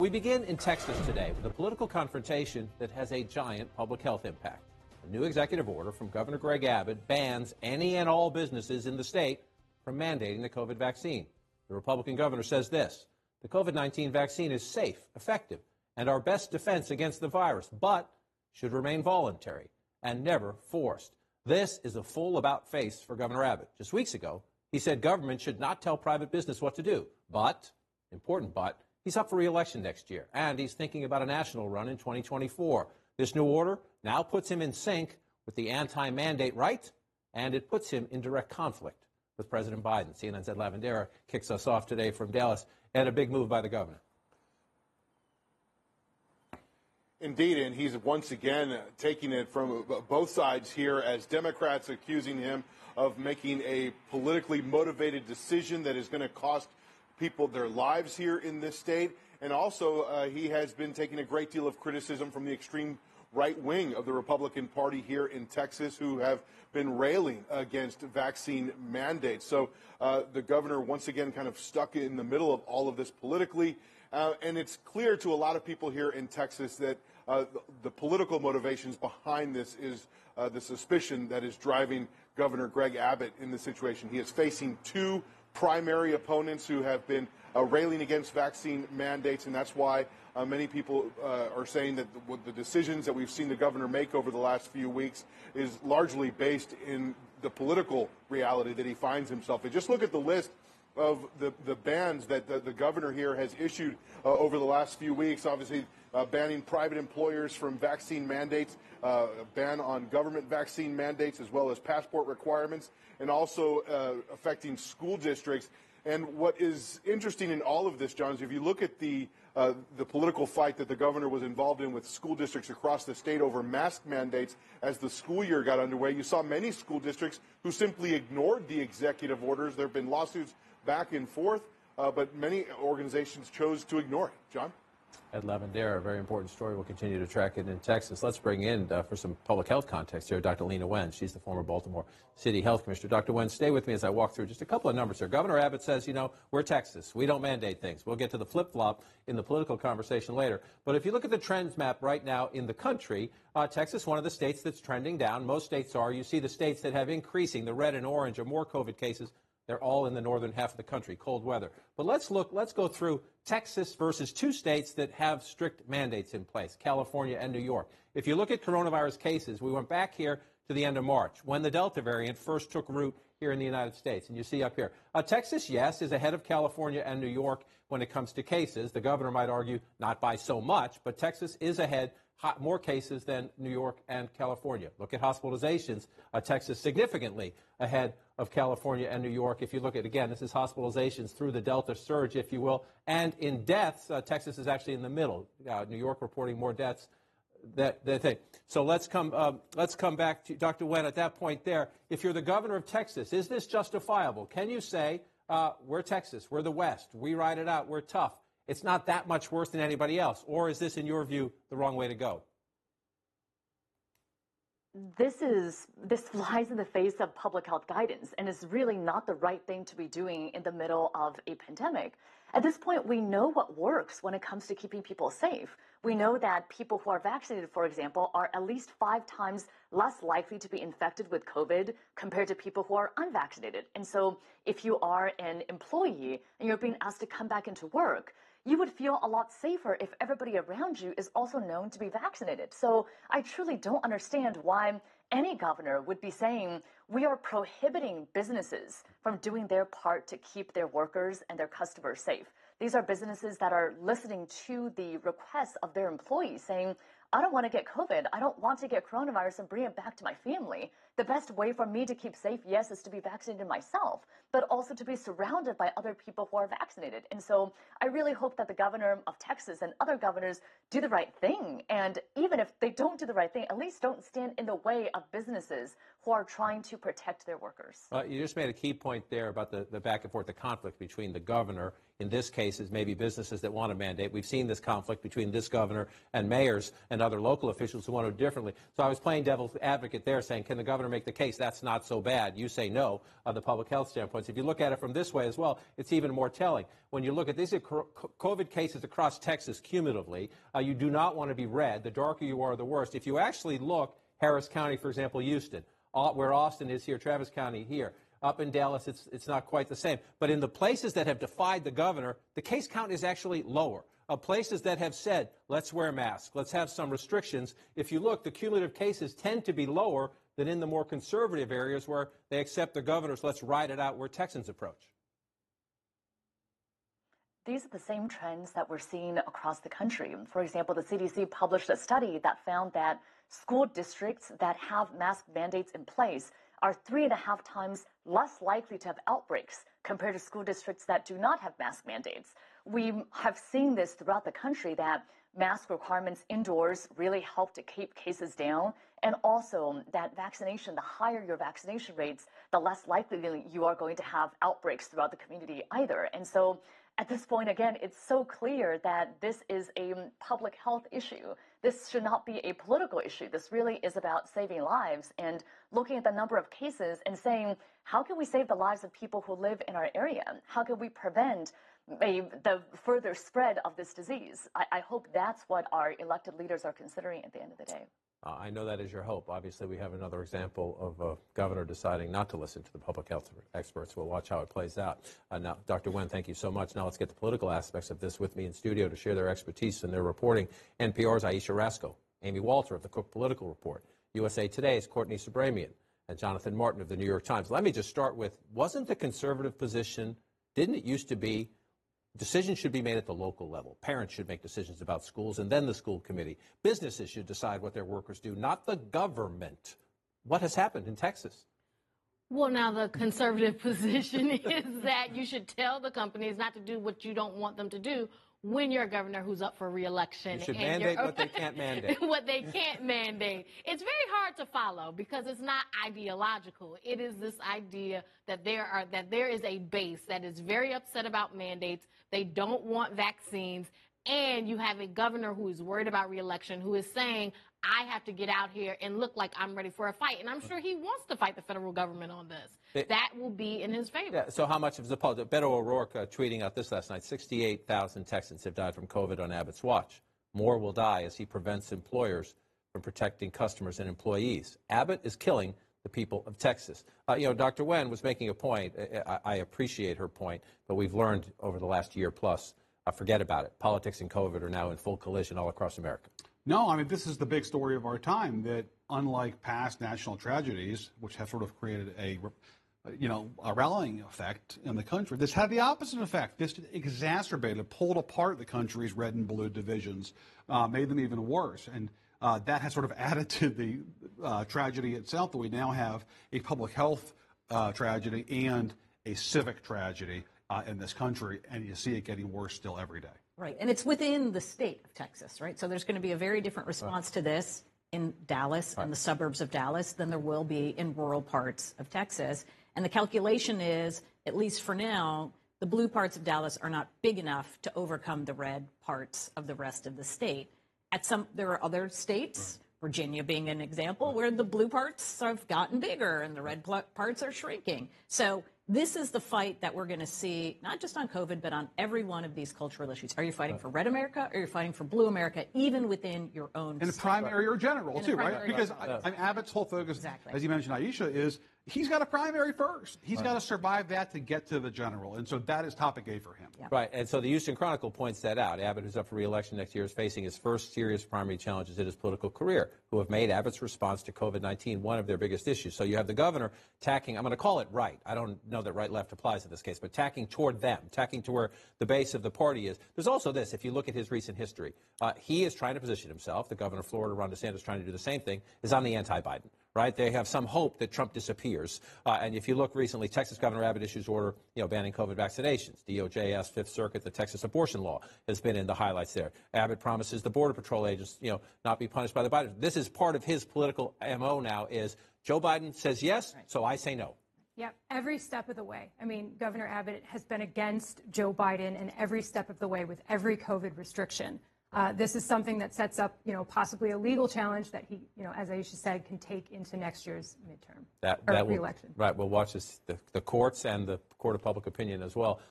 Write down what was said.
We begin in Texas today with a political confrontation that has a giant public health impact. A new executive order from Governor Greg Abbott bans any and all businesses in the state from mandating the COVID vaccine. The Republican governor says this: the COVID-19 vaccine is safe, effective, and our best defense against the virus, but should remain voluntary and never forced. This is a full about face for Governor Abbott. Just weeks ago, he said government should not tell private business what to do. But, important but, he's up for re-election next year, and he's thinking about a national run in 2024. This new order now puts him in sync with the anti-mandate right, and it puts him in direct conflict with President Biden. CNN's Ed Lavandera kicks us off today from Dallas, and a big move by the governor. Indeed, and he's once again taking it from both sides here, as Democrats accusing him of making a politically motivated decision that is going to cost people their lives here in this state. And also, he has been taking a great deal of criticism from the extreme right wing of the Republican Party here in Texas, who have been railing against vaccine mandates. So the governor once again kind of stuck in the middle of all of this politically. And it's clear to a lot of people here in Texas that the political motivations behind this is the suspicion that is driving Governor Greg Abbott in this situation. He is facing two primary opponents who have been railing against vaccine mandates, and that's why many people are saying that the decisions that we've seen the governor make over the last few weeks is largely based in the political reality that he finds himself in. Just look at the list of the bans that the governor here has issued over the last few weeks. Obviously, banning private employers from vaccine mandates, a ban on government vaccine mandates, as well as passport requirements, and also affecting school districts. And what is interesting in all of this, John, is if you look at the political fight that the governor was involved in with school districts across the state over mask mandates as the school year got underway, you saw many school districts who simply ignored the executive orders. There have been lawsuits back and forth, but many organizations chose to ignore it. John? Ed Lavandera, a very important story. We'll continue to track it in Texas. Let's bring in, for some public health context here, Dr. Leana Wen. She's the former Baltimore City Health Commissioner. Dr. Wen, stay with me as I walk through just a couple of numbers here. Governor Abbott says, we're Texas. We don't mandate things. We'll get to the flip-flop in the political conversation later. But if you look at the trends map right now in the country, Texas, one of the states that's trending down. Most states are. You see the states that have increasing, the red and orange, or more COVID cases. They're all in the northern half of the country, cold weather. But let's go through Texas versus two states that have strict mandates in place, California and New York. If you look at coronavirus cases, we went back here to the end of March when the Delta variant first took root here in the United States. And you see up here, Texas, yes, is ahead of California and New York when it comes to cases. The governor might argue not by so much, but Texas is ahead. More cases than New York and California. Look at hospitalizations. Texas significantly ahead of California and New York. If you look at, again, this is hospitalizations through the Delta surge, if you will. And in deaths, Texas is actually in the middle. New York reporting more deaths. That thing. So let's come back to Dr. Wen at that point there. If you're the governor of Texas, is this justifiable? Can you say, we're Texas, we're the West, we ride it out, we're tough? It's not that much worse than anybody else. Or is this, in your view, the wrong way to go? This flies in the face of public health guidance and is really not the right thing to be doing in the middle of a pandemic. At this point, we know what works when it comes to keeping people safe. We know that people who are vaccinated, for example, are at least 5 times less likely to be infected with COVID compared to people who are unvaccinated. And so if you are an employee and you're being asked to come back into work, you would feel a lot safer if everybody around you is also known to be vaccinated. So I truly don't understand why any governor would be saying we are prohibiting businesses from doing their part to keep their workers and their customers safe. These are businesses that are listening to the requests of their employees saying, I don't want to get COVID. I don't want to get coronavirus and bring it back to my family. The best way for me to keep safe, yes, is to be vaccinated myself, but also to be surrounded by other people who are vaccinated. And so I really hope that the governor of Texas and other governors do the right thing. And even if they don't do the right thing, at least don't stand in the way of businesses who are trying to protect their workers. You just made a key point there about the back and forth, the conflict between the governor, in this case, is maybe businesses that want to mandate. We've seen this conflict between this governor and mayors and other local officials who want to do differently. So I was playing devil's advocate there, saying, can the governor make the case that's not so bad? You say no on the public health standpoint. So if you look at it from this way as well, it's even more telling. When you look at these COVID cases across Texas cumulatively, you do not want to be red. The darker you are, the worse. If you actually look, Harris County, for example, Houston, where Austin is here, Travis County here. Up in Dallas, it's not quite the same. But in the places that have defied the governor, the case count is actually lower. Places that have said, let's wear masks, let's have some restrictions, if you look, the cumulative cases tend to be lower than in the more conservative areas where they accept the governor's let's ride it out where Texans approach. These are the same trends that we're seeing across the country. For example, the CDC published a study that found that school districts that have mask mandates in place are 3.5 times less likely to have outbreaks compared to school districts that do not have mask mandates. We have seen this throughout the country that mask requirements indoors really help to keep cases down, and also that vaccination, the higher your vaccination rates, the less likely you are going to have outbreaks throughout the community either. And so at this point, again, it's so clear that this is a public health issue. This should not be a political issue. This really is about saving lives and looking at the number of cases and saying, how can we save the lives of people who live in our area? How can we prevent the further spread of this disease? I hope that's what our elected leaders are considering at the end of the day. I know that is your hope. Obviously, we have another example of a governor deciding not to listen to the public health experts. We'll watch how it plays out. Now, Dr. Wen, thank you so much. Now let's get the political aspects of this with me in studio to share their expertise and their reporting. NPR's Aisha Rascoe, Amy Walter of the Cook Political Report, USA Today's Courtney Subramian, and Jonathan Martin of the New York Times. Let me just start with, wasn't the conservative position, didn't it used to be, decisions should be made at the local level. Parents should make decisions about schools, and then the school committee. Businesses should decide what their workers do, not the government. What has happened in Texas? Well, now the conservative position is that you should tell the companies not to do what you don't want them to do when you're a governor who's up for re-election. You should mandate what they can't mandate. What they can't mandate. It's very hard to follow because it's not ideological. It is this idea that there is a base that is very upset about mandates. They don't want vaccines. And you have a governor who is worried about re-election, who is saying, I have to get out here and look like I'm ready for a fight. And I'm sure he wants to fight the federal government on this. That will be in his favor. Yeah, so how much of the politics? Beto O'Rourke tweeting out this last night, 68,000 Texans have died from COVID on Abbott's watch. More will die as he prevents employers from protecting customers and employees. Abbott is killing the people of Texas. Dr. Wen was making a point. I appreciate her point, but we've learned over the last year plus, forget about it. Politics and COVID are now in full collision all across America. No, I mean, this is the big story of our time, that unlike past national tragedies, which have sort of created a rallying effect in the country, this had the opposite effect. This exacerbated, pulled apart the country's red and blue divisions, made them even worse. And that has sort of added to the tragedy itself, that we now have a public health tragedy and a civic tragedy in this country, and you see it getting worse still every day. Right, and it's within the state of Texas, right? So there's going to be a very different response to this in Dallas and the suburbs of Dallas than there will be in rural parts of Texas. And the calculation is, at least for now, the blue parts of Dallas are not big enough to overcome the red parts of the rest of the state. There are other states, Virginia being an example, where the blue parts have gotten bigger and the red parts are shrinking. So this is the fight that we're going to see, not just on COVID, but on every one of these cultural issues. Are you fighting for red America, or are you fighting for blue America, even within your own in a primary or general, too, right? Because Abbott's whole focus, as you mentioned, Aisha, is he's got a primary first. He's got to survive that to get to the general. And so that is topic A for him. Yeah. Right. And so the Houston Chronicle points that out. Abbott, who's up for re-election next year, is facing his first serious primary challenges in his political career, who have made Abbott's response to COVID-19 one of their biggest issues. So you have the governor tacking, I'm going to call it right. I don't know that right-left applies in this case, but tacking toward them, tacking to where the base of the party is. There's also this, if you look at his recent history, he is trying to position himself, the governor of Florida, Ron DeSantis, trying to do the same thing, is on the anti-Biden. Right? They have some hope that Trump disappears. And if you look recently, Texas Governor Abbott issues order, banning COVID vaccinations. DOJ asked Fifth Circuit, the Texas abortion law has been in the highlights there. Abbott promises the Border Patrol agents, not be punished by the Biden. This is part of his political MO now, is Joe Biden says yes, so I say no. Yep, every step of the way. I mean, Governor Abbott has been against Joe Biden in every step of the way with every COVID restriction. This is something that sets up, possibly a legal challenge that he, as Aisha said, can take into next year's midterm That or will, re-election. right, we'll watch this, the courts and the court of public opinion as well.